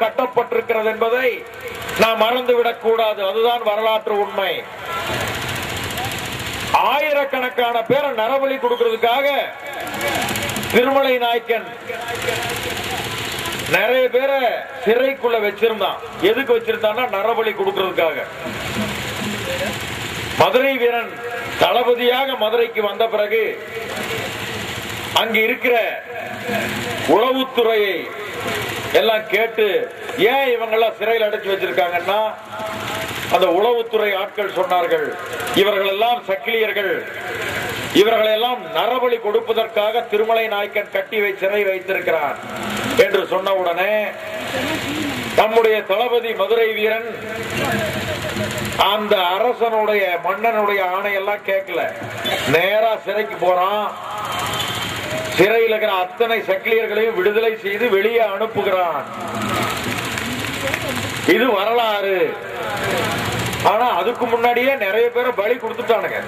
கட்டப்பட்டிருக்கிறது என்பதை நாம் மறந்துவிடக் கூடாது. அதுதான் வரலாற்று உண்மை. ஆயிரக்கணக்கான பேரை நரபலி கொடுக்கிறதுக்காக திருமலை நாயக்கன் நிறைய பேரை சிறைக்குள்ள வச்சிருந்தான். எதுக்கு வச்சிருந்தான்னா நரபலி கொடுக்கிறதுக்காக. மதுரை வீரன் தளபதியாக மதுரைக்கு வந்த பிறகு அங்க இருக்கிற உளவுத்துறையை எல்லாம் கேட்டு ஏன் இவங்கெல்லாம் சிறையில் அடைச்சு வச்சிருக்காங்கன்னா, அந்த உளவுத்துறை ஆட்கள் சொன்னார்கள், இவர்கள் எல்லாம் சக்கிலியர்கள், இவர்களெல்லாம் நரபலி கொடுப்பதற்காக திருமலை நாயக்கன் கட்டி சிறை வைத்திருக்கிறார் என்று சொன்னவுடனே நம்முடைய தளபதி மதுரை வீரன் அந்த அரசனுடைய மன்னனுடைய ஆணையெல்லாம் கேட்கல, நேரா சிறைக்கு போறான். சிறையில் இருக்கிற அத்தனை சக்கிலியர்களையும் விடுதலை செய்து வெளியே அனுப்புகிறான். இது வரலாறு. ஆனா அதுக்கு முன்னாடியே நிறைய பேரை பலி கொடுத்துட்டானுங்க.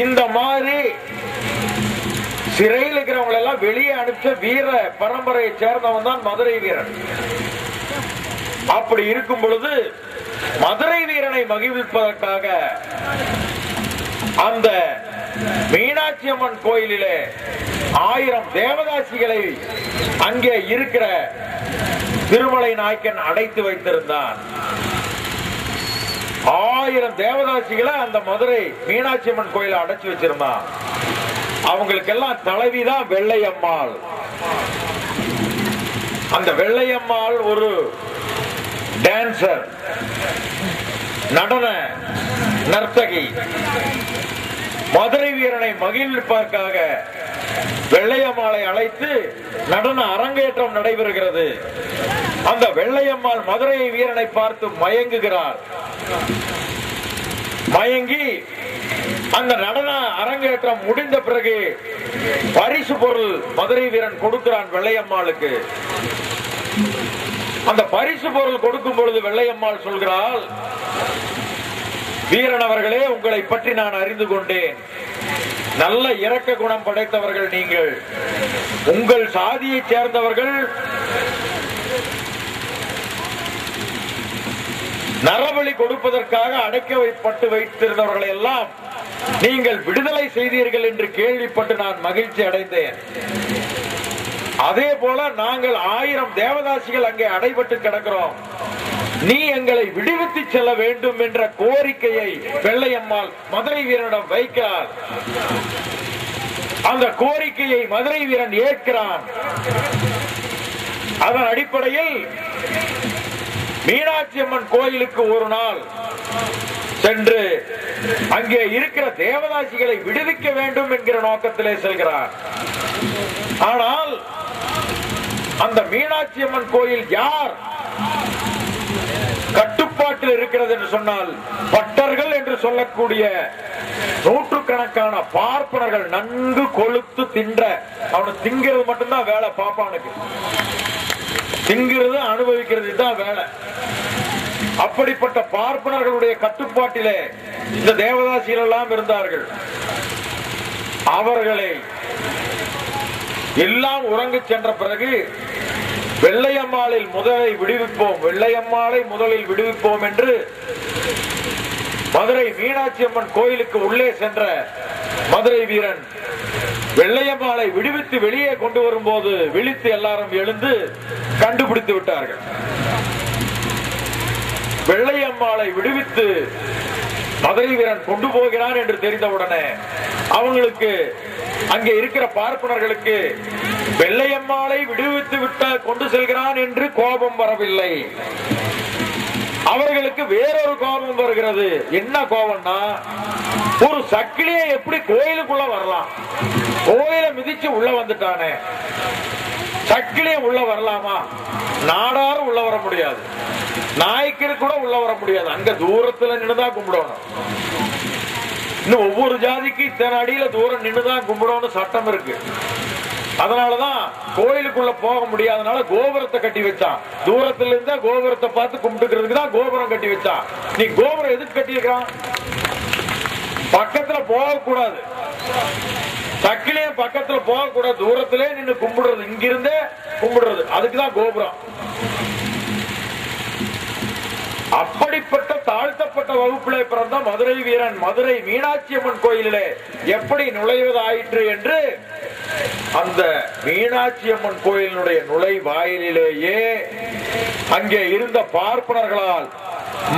இந்த மாதிரி சிறையில் இருக்கிறவங்க எல்லாம் வெளியே அனுப்பிச்ச வீர பரம்பரையை சேர்ந்தவன் தான் மதுரை வீரன். அப்படி இருக்கும் பொழுது மதுரை வீரனை மகிழ்விப்பதற்காக அந்த மீனாட்சி அம்மன் கோயிலிலே 1000 தேவதாசிகளை அங்கே இருக்கிற திருமலை நாயக்கன் அடைத்து வைத்திருந்தான். 1000 தேவதாசிகளை அந்த மதுரை மீனாட்சி அம்மன் கோயில அடைச்சு வச்சிருந்தான். அவங்களுக்கெல்லாம் தலைவிதான் வெள்ளையம்மாள். அந்த வெள்ளையம்மாள் ஒரு டான்சர், நடன நர்த்தகி. மதுரை வீரனை மகிழ்விப்பதற்காக வெள்ளையம்மாளை அழைத்து நடன அரங்கேற்றம் நடைபெறுகிறது. அந்த வெள்ளையம்மாள் மதுரை வீரனை பார்த்து மயங்குகிறார். மயங்கி அந்த நடன அரங்கேற்றம் முடிந்த பிறகு பரிசு பொருள் மதுரை வீரன் கொடுக்கிறான் வெள்ளையம்மாளுக்கு. அந்த பரிசு பொருள் கொடுக்கும் பொழுது வெள்ளையம்மாள் சொல்கிறாள், வீரன் அவர்களே, உங்களை பற்றி நான் அறிந்து கொண்டேன். நல்ல இரக்க குணம் படைத்தவர்கள் நீங்கள். உங்கள் சாதியை சேர்ந்தவர்கள் நரபலி கொடுப்பதற்காக அடைக்கப்பட்டு வைத்திருந்தவர்களை எல்லாம் நீங்கள் விடுதலை செய்தீர்கள் என்று கேள்விப்பட்டு நான் மகிழ்ச்சி அடைந்தேன். அதே போல நாங்கள் 1000 தேவதாசிகள் அங்கே அடைபட்டு கிடக்கிறோம். நீ எங்களை விடுவித்து செல்ல வேண்டும் என்ற கோரிக்கையை வெள்ளையம்மாள் மதுரை வீரனிடம் வைக்கிறார். அந்த கோரிக்கையை மதுரை வீரன் ஏற்கிறான். அதன் அடிப்படையில் மீனாட்சி அம்மன் கோயிலுக்கு ஒரு நாள் சென்று அங்கே இருக்கிற தேவதாசிகளை விடுவிக்க வேண்டும் என்கிற நோக்கத்திலே செல்கிறார். ஆனால் அந்த மீனாட்சி அம்மன் கோயில் யார் கட்டுப்பாட்டில் இருக்கிறது என்று சொன்னால், பட்டர்கள் என்று சொல்லக்கூடிய நூற்றுக்கணக்கான பார்ப்பனர்கள், நன்கு கொழுத்து தின்ற, அவனு திங்கிறது மட்டும்தான் வேலை. பாப்பானுக்கு திங்கிறது அனுபவிக்கிறது தான் வேலை. அப்படிப்பட்ட பார்ப்பனர்களுடைய கட்டுப்பாட்டிலே இந்த தேவதாசிகள் எல்லாம் இருந்தார்கள். அவர்களை எல்லாம் உறங்கி சென்ற பிறகு வெள்ளையம்மாளை முதலில் விடுவிப்போம் என்று மதுரை மீனாட்சி அம்மன் கோயிலுக்கு உள்ளே சென்ற மதுரை வீரன் வெள்ளையம்மாளை விடுவித்து வெளியே கொண்டு வரும்போது விழித்து எல்லாரும் எழுந்து கண்டுபிடித்து விட்டார்கள். வெள்ளையம்மாளை விடுவித்து மதுரை வீரன் கொண்டு போகிறான் என்று தெரிந்தவுடனே அவங்களுக்கு, அங்கே இருக்கிற பார்ப்பனர்களுக்கு, வெள்ளையம்மாளை விடுவித்து விட்ட கொண்டு செல்கிறான் என்று கோபம் வரவில்லை. அவர்களுக்கு வேறொரு கோபம் வருகிறது. என்ன கோபம்னா, ஒரு சக்கிலியை எப்படி கோயிலுக்குள்ள வரலாம்? கோயில மிதிச்சு உள்ள வந்துட்டானே, சக்கிலியை உள்ள வரலாமா? நாடாரும் உள்ள வர முடியாது, நாய்க்கர் கூட உள்ள வர முடியாது. அங்க தூரத்துல நின்னுதான் கும்பிடணும். இன்னும் ஒவ்வொரு ஜாதிக்கு இத்தனை அடியில தூரம் நின்னுதான் கும்பிடணும் சட்டம் இருக்கு. அதனாலதான் கோயிலுக்குள்ள போக முடியாதனால கோபுரத்தை கட்டி வச்சான். தூரத்துல இருந்தா கோபுரத்தை பார்த்து கும்பிட்டுக்கிறதுக்கு தான் கோபுரம் கட்டி வச்சான். நீ கோபுரம் எதுக்கு கட்டி இருக்கிறான்? பக்கத்துல போக கூடாது. சக்கிலியன் பக்கத்துல போக கூட தூரத்திலே நின்று கும்பிடுறது, இங்கிருந்தே கும்பிடுறது, அதுக்குதான் கோபுரம். அப்படிப்பட்ட தாழ்த்தப்பட்ட வகுப்பிலே பிறந்த மதுரை வீரன் மதுரை மீனாட்சி அம்மன் கோயிலிலே எப்படி நுழைவதாயிற்று என்று அந்த மீனாட்சி அம்மன் கோயிலினுடைய நுழைவாயிலேயே அங்கே இருந்த பார்ப்பனர்களால்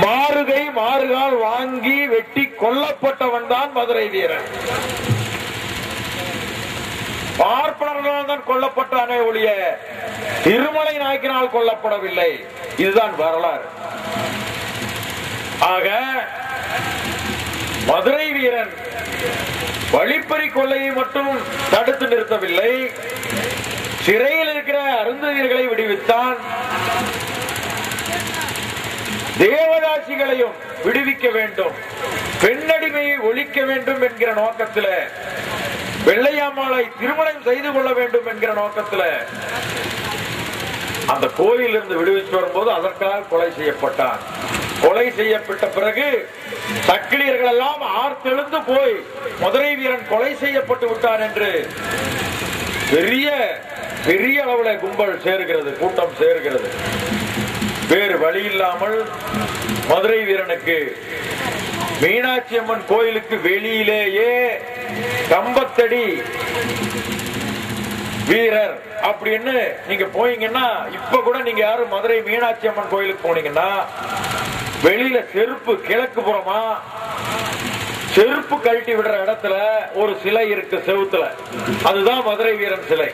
மாறுகை மாறுகால் வாங்கி வெட்டி கொல்லப்பட்டவன் தான் மதுரை வீரன். பார்ப்பனர்களால் தான் கொல்லப்பட்டானே ஒழிய திருமலை நாயக்கினால் கொல்லப்படவில்லை. இதுதான் வரலாறு. ஆக மதுரை வீரன் வழிப்பறி கொள்ளையை மட்டும் தடுத்து நிறுத்தவில்லை, சிறையில் இருக்கிற அருந்ததியர்களை விடுவித்தான், தேவதாசிகளையும் விடுவிக்க வேண்டும், பெண்ணடிமையை ஒழிக்க வேண்டும் என்கிற நோக்கத்தில், வெள்ளையாம்மாளை திருமணம் செய்து கொள்ள வேண்டும் என்கிற நோக்கத்தில் அந்த கோயிலில் இருந்து விடுவிச்சு வரும்போது அதற்காக கொலை செய்யப்பட்டான். கொலை செய்யப்பட்ட பிறகு சக்கிலியர்கள் எல்லாம் ஆர்த்தெழுந்து போய் மதுரை வீரன் கொலை செய்யப்பட்டு விட்டான் என்று பெரிய பெரிய அளவில் கும்பல் சேர்கிறது, கூட்டம் சேர்கிறது. வேறு வழி இல்லாமல் மதுரை வீரனுக்கு மீனாட்சி அம்மன் கோயிலுக்கு வெளியிலேயே கம்பத்தடி வீரர் அப்படின்னு நீங்க போனீங்கன்னா, இப்ப கூட நீங்க யாரும் மதுரை மீனாட்சி அம்மன் கோயிலுக்கு போனீங்கன்னா வெளியில செருப்பு கிழக்கு புறமா செருப்பு கழட்டி விடுற இடத்துல ஒரு சிலை இருக்கு செவுத்துல, அதுதான் மதுரை வீரன் சிலை.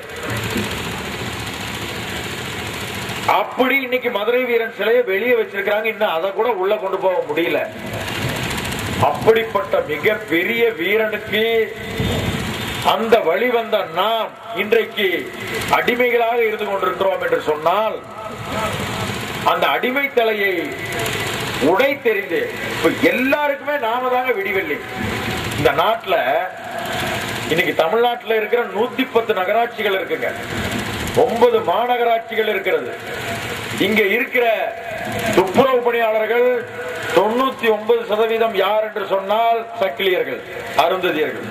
அப்படி இன்னைக்கு மதுரை வீரன் சிலையை வெளியே வச்சிருக்காங்க, இன்னும் அதை கூட உள்ள கொண்டு போக முடியல. அப்படிப்பட்ட மிக பெரிய வீரனுக்கு அந்த வழி வந்த நாம் இன்றைக்கு அடிமைகளாக இருந்து கொண்டிருக்கிறோம் என்று சொன்னால், அந்த அடிமை தலையை உடை தெரிந்து இப்ப எல்லாருக்குமே நாம தாங்க விடிவெள்ளி. இந்த நாட்டில் இன்னைக்கு தமிழ்நாட்டில் இருக்கிற 110 நகராட்சிகள் இருக்குங்க, 9 மாநகராட்சிகள் இருக்கிறது. இங்க இருக்கிற துப்புரவு பணியாளர்கள் 99% யார் என்று சொன்னால் சக்கிலியர்கள், அருந்ததியர்கள்.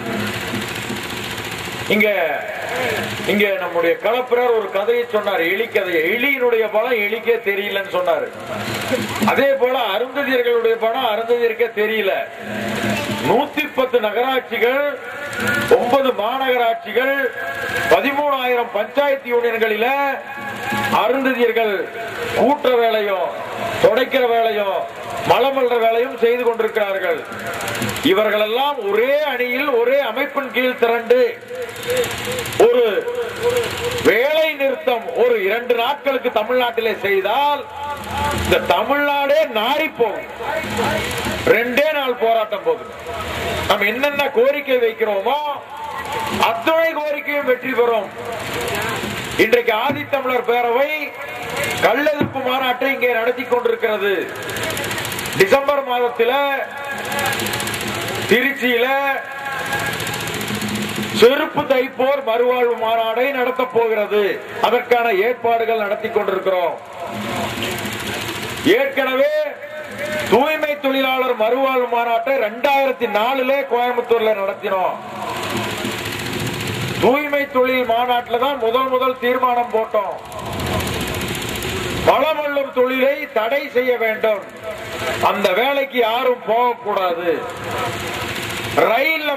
இங்க நம்முடைய கலப்பிரர் ஒரு கதையை சொன்னார், எலி கதையை. எலியினுடைய பலம் எலிக்கே தெரியலன்னு சொன்னாரு. அதே போல அருந்ததியர்களுடைய பலம் அருந்ததியருக்கே தெரியல. 110 நகராட்சிகள், 9 மாநகராட்சிகள், 13,000 பஞ்சாயத்து யூனியன்களில அருந்ததியர்கள் கூட்டுற வேலையும் துடைக்கிற வேலையும் மலமல்ற வேலையும் செய்து கொண்டிருக்கிறார்கள். இவர்கள் எல்லாம் ஒரே அணியில் ஒரே அமைப்பின் கீழ் திரண்டு ஒரு வேலை நிறுத்தம் ஒரு 2 நாட்களுக்கு தமிழ்நாட்டிலே செய்தால் இந்த தமிழ்நாடே நாரி போகும். 2 நாள் போராட்டம் போகுது. நம்ம என்னென்ன கோரிக்கை வைக்கிறோமோ அத்தனை கோரிக்கையும் வெற்றி பெறும். இன்றைக்கு ஆதித்தமிழர் பேரவை கள்ளெதிர்ப்பு மாநாட்டை இங்கே நடத்தி கொண்டிருக்கிறது. டிசம்பர் மாதத்தில் திருச்சியில செருப்பு தைப்போர் மறுவாழ்வு மாநாடை நடத்த போகிறது. அதற்கான ஏற்பாடுகள் நடத்தி கொண்டிருக்கிறோம். ஏற்கனவே தூய்மை தொழிலாளர் மறுவாழ்வு மாநாட்டை 2004 கோயம்புத்தூர்ல நடத்தினோம். தூய்மை தொழில் மாநாட்டில் தான் முதல் தீர்மானம் போட்டோம். வளமல்லும் தொழிலை தடை செய்ய வேண்டும், அந்த வேலைக்கு யாரும் போகக்கூடாது. ரயில்ல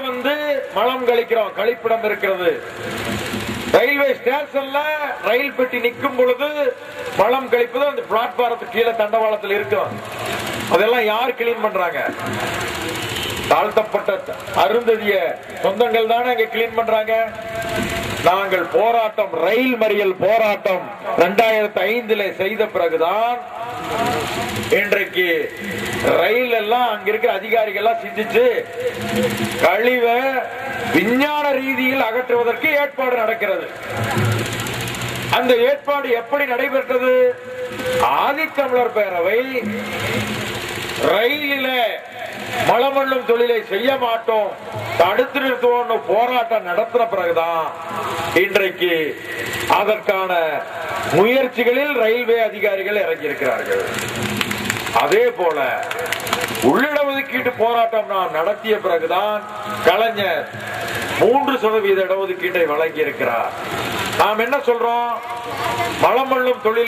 மலம் கழிக்கிறோம், கழிப்பிடம் இருக்கிறது. ரயில்வே ஸ்டேஷன்ல ரயில் பெட்டி நிற்கும் பொழுது மலம் கழிப்பது அந்த பிளாட்பாரத்துக்கு கீழே தண்டவாளத்தில் இருக்கும். அதெல்லாம் யார் கிளீன் பண்றாங்க? தாழ்த்தப்பட்ட அருந்ததிய சொந்தங்கள் தானே அங்க கிளீன் பண்றாங்க. நாங்கள் போராட்டம், ரயில் மறியல் போராட்டம் 2005 செய்த பிறகுதான் இன்றைக்கு ரயில் எல்லாம் அங்க இருக்கிற அதிகாரிகள் எல்லாம் சிந்திச்சு கழிவ விஞ்ஞான ரீதியில் அகற்றுவதற்கு ஏற்பாடு நடக்கிறது. அந்த ஏற்பாடு எப்படி நடைபெற்றது? ஆதித்தமிழர் பேரவை ரயிலில மலமல்லும் தொழிலை செய்ய மாட்டோம், தடுத்து நிறுத்துவோம் போராட்டம் நடத்தின பிறகுதான் இன்றைக்கு அதற்கான முயற்சிகளில் ரயில்வே அதிகாரிகள் இறங்கியிருக்கிறார்கள். அதே போல உள்ளிட ஒதுக்கீட்டு போராட்டம் நாம் நடத்திய பிறகுதான் கலைஞர் 3% இடஒதுக்கீட்டை வழங்கி இருக்கிறார். நாம் என்ன சொல்றோம்? வளமள்ளும் தொழில்